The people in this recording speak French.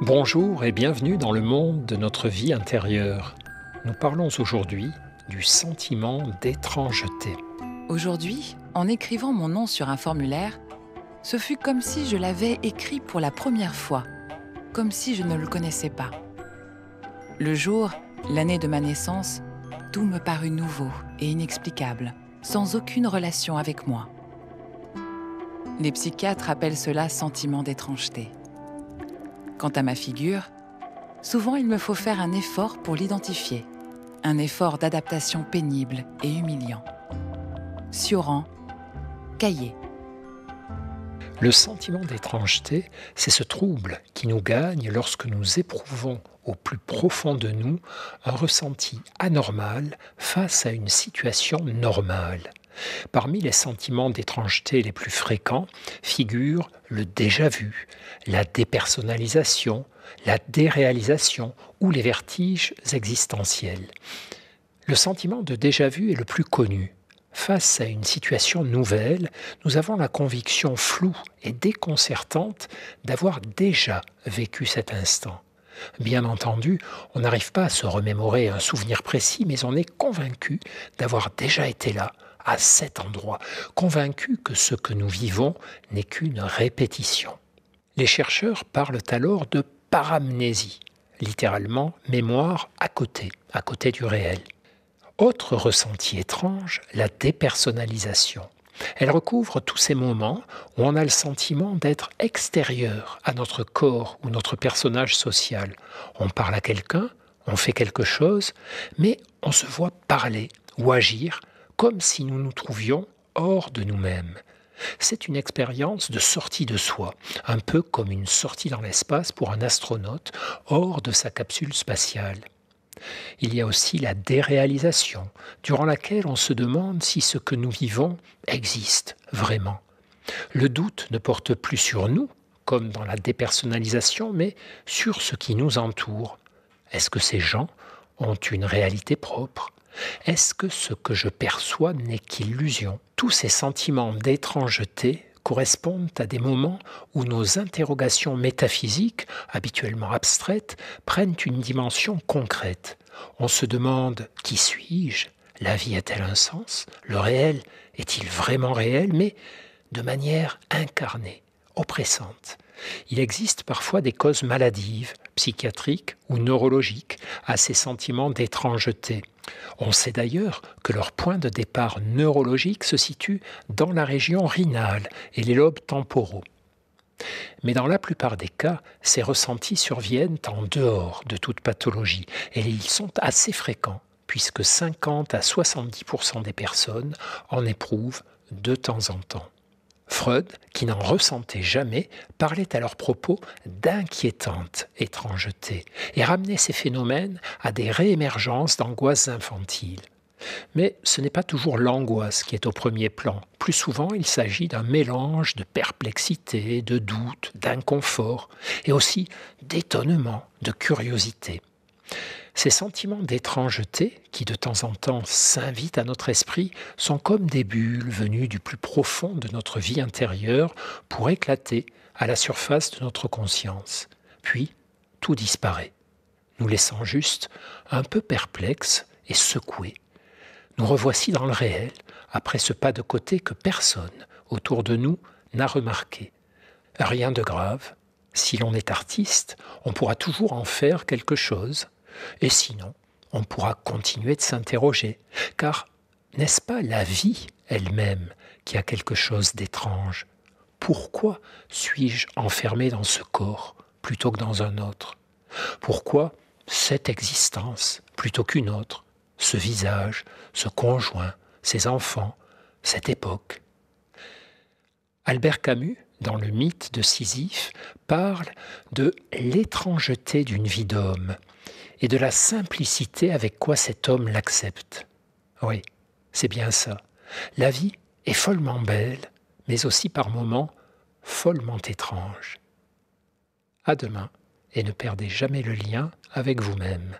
Bonjour et bienvenue dans le monde de notre vie intérieure. Nous parlons aujourd'hui du sentiment d'étrangeté. Aujourd'hui, en écrivant mon nom sur un formulaire, ce fut comme si je l'avais écrit pour la première fois, comme si je ne le connaissais pas. Le jour, l'année de ma naissance, tout me parut nouveau et inexplicable, sans aucune relation avec moi. Les psychiatres appellent cela sentiment d'étrangeté. Quant à ma figure, souvent il me faut faire un effort pour l'identifier, un effort d'adaptation pénible et humiliant. Sioran, Cahiers. Le sentiment d'étrangeté, c'est ce trouble qui nous gagne lorsque nous éprouvons au plus profond de nous un ressenti anormal face à une situation normale. Parmi les sentiments d'étrangeté les plus fréquents figurent le déjà-vu, la dépersonnalisation, la déréalisation ou les vertiges existentiels. Le sentiment de déjà-vu est le plus connu. Face à une situation nouvelle, nous avons la conviction floue et déconcertante d'avoir déjà vécu cet instant. Bien entendu, on n'arrive pas à se remémorer un souvenir précis, mais on est convaincu d'avoir déjà été là, à cet endroit, convaincu que ce que nous vivons n'est qu'une répétition. Les chercheurs parlent alors de paramnésie, littéralement mémoire à côté du réel. Autre ressenti étrange, la dépersonnalisation. Elle recouvre tous ces moments où on a le sentiment d'être extérieur à notre corps ou notre personnage social. On parle à quelqu'un, on fait quelque chose, mais on se voit parler ou agir comme si nous nous trouvions hors de nous-mêmes. C'est une expérience de sortie de soi, un peu comme une sortie dans l'espace pour un astronaute hors de sa capsule spatiale. Il y a aussi la déréalisation, durant laquelle on se demande si ce que nous vivons existe vraiment. Le doute ne porte plus sur nous, comme dans la dépersonnalisation, mais sur ce qui nous entoure. Est-ce que ces gens ont une réalité propre ? Est-ce que ce que je perçois n'est qu'illusion ? Tous ces sentiments d'étrangeté correspondent à des moments où nos interrogations métaphysiques, habituellement abstraites, prennent une dimension concrète. On se demande « qui suis-je ? La vie a-t-elle un sens ? Le réel est-il vraiment réel ?» mais de manière incarnée, oppressante. Il existe parfois des causes maladives, psychiatriques ou neurologiques à ces sentiments d'étrangeté. On sait d'ailleurs que leur point de départ neurologique se situe dans la région rhinale et les lobes temporaux. Mais dans la plupart des cas, ces ressentis surviennent en dehors de toute pathologie et ils sont assez fréquents puisque 50 à 70% des personnes en éprouvent de temps en temps. Freud, qui n'en ressentait jamais, parlait à leur propos d'inquiétante étrangeté et ramenait ces phénomènes à des réémergences d'angoisses infantiles. Mais ce n'est pas toujours l'angoisse qui est au premier plan. Plus souvent, il s'agit d'un mélange de perplexité, de doute, d'inconfort et aussi d'étonnement, de curiosité. Ces sentiments d'étrangeté, qui de temps en temps s'invitent à notre esprit, sont comme des bulles venues du plus profond de notre vie intérieure pour éclater à la surface de notre conscience. Puis, tout disparaît, nous laissant juste un peu perplexes et secoués. Nous revoici dans le réel, après ce pas de côté que personne autour de nous n'a remarqué. Rien de grave. Si l'on est artiste, on pourra toujours en faire quelque chose. Et sinon, on pourra continuer de s'interroger, car n'est-ce pas la vie elle-même qui a quelque chose d'étrange ? Pourquoi suis-je enfermé dans ce corps plutôt que dans un autre ? Pourquoi cette existence plutôt qu'une autre ? Ce visage, ce conjoint, ces enfants, cette époque ? Albert Camus, dans le mythe de Sisyphe, parle de l'étrangeté d'une vie d'homme et de la simplicité avec quoi cet homme l'accepte. Oui, c'est bien ça. La vie est follement belle, mais aussi par moments follement étrange. À demain, et ne perdez jamais le lien avec vous-même.